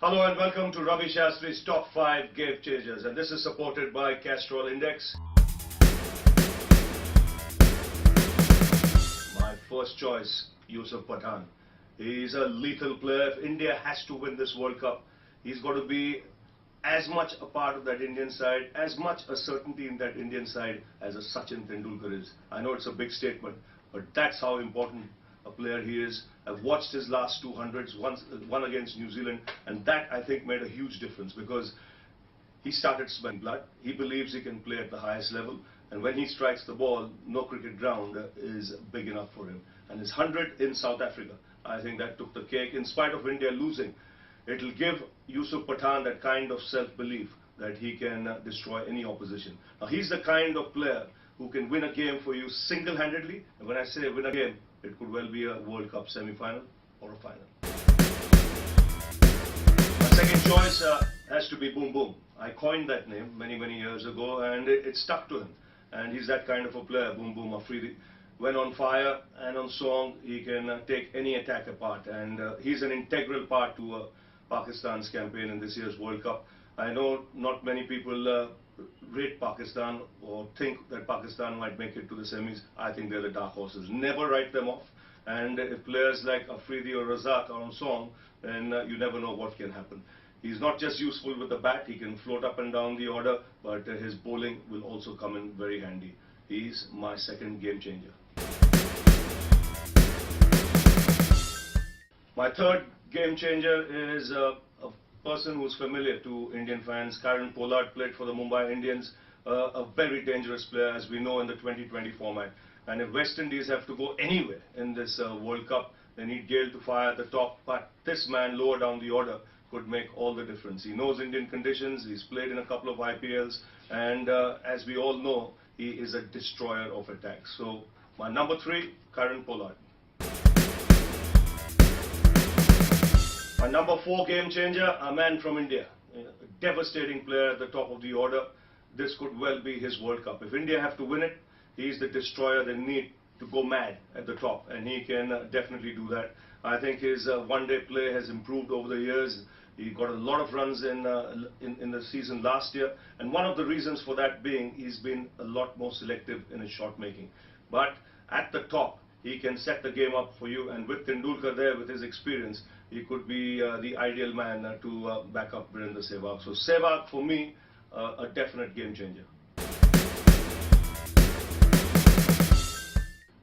Hello and welcome to Ravi Shastri's Top 5 Game Changers, and this is supported by Castrol Index. My first choice, Yusuf Pathan. He's a lethal player. If India has to win this World Cup, he's got to be as much a part of that Indian side, as much a certainty in that Indian side as a Sachin Tendulkar is. I know it's a big statement, but that's how important a player he is. I've watched his last 200s, one against New Zealand, and that I think made a huge difference because he started smelling blood. He believes he can play at the highest level, and when he strikes the ball, no cricket ground is big enough for him. And his 100 in South Africa, I think that took the cake. In spite of India losing, it'll give Yusuf Pathan that kind of self-belief that he can destroy any opposition. Now, he's the kind of player who can win a game for you single-handedly, and when I say win a game, it could well be a World Cup semi-final or a final. My second choice has to be Boom Boom. I coined that name many years ago, and it stuck to him. And he's that kind of a player, Boom Boom Afridi. When on fire and on song, he can take any attack apart, and he's an integral part to Pakistan's campaign in this year's World Cup. I know not many people rate Pakistan or think that Pakistan might make it to the semis. I think they're the dark horses. Never write them off. And if players like Afridi or Razak are on song, then you never know what can happen. He's not just useful with the bat, he can float up and down the order, but his bowling will also come in very handy. He's my second game changer. My third game changer is a person who's familiar to Indian fans. Kieron Pollard played for the Mumbai Indians, a very dangerous player, as we know, in the 2020 format. And if West Indies have to go anywhere in this World Cup, they need Gale to fire at the top. But this man lower down the order could make all the difference. He knows Indian conditions, he's played in a couple of IPLs, and as we all know, he is a destroyer of attacks. So my number 3, Kieron Pollard. My number 4 game changer, a man from India, a devastating player at the top of the order. This could well be his World Cup. If India have to win it, he's the destroyer they need to go mad at the top, and he can definitely do that. I think his one-day play has improved over the years. He got a lot of runs in the season last year, and one of the reasons for that being he's been a lot more selective in his shot making. But at the top, he can set the game up for you, and with Tendulkar there, with his experience, he could be the ideal man to back up Virendra Sehwag. So Sehwag, for me, a definite game changer.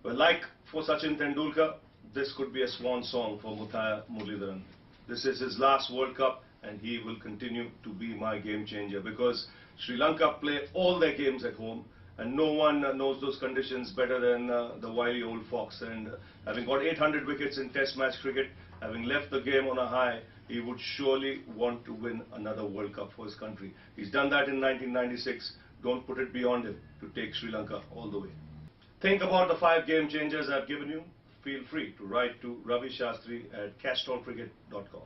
Well, like for Sachin Tendulkar, this could be a swan song for Muthiah Muralidharan. This is his last World Cup, and he will continue to be my game changer because Sri Lanka play all their games at home, and no one knows those conditions better than the wily old fox. And having got 800 wickets in Test match cricket, having left the game on a high, he would surely want to win another World Cup for his country. He's done that in 1996. Don't put it beyond him to take Sri Lanka all the way. Think about the 5 game changers I've given you. Feel free to write to Ravi Shastri at castrolcricket.com.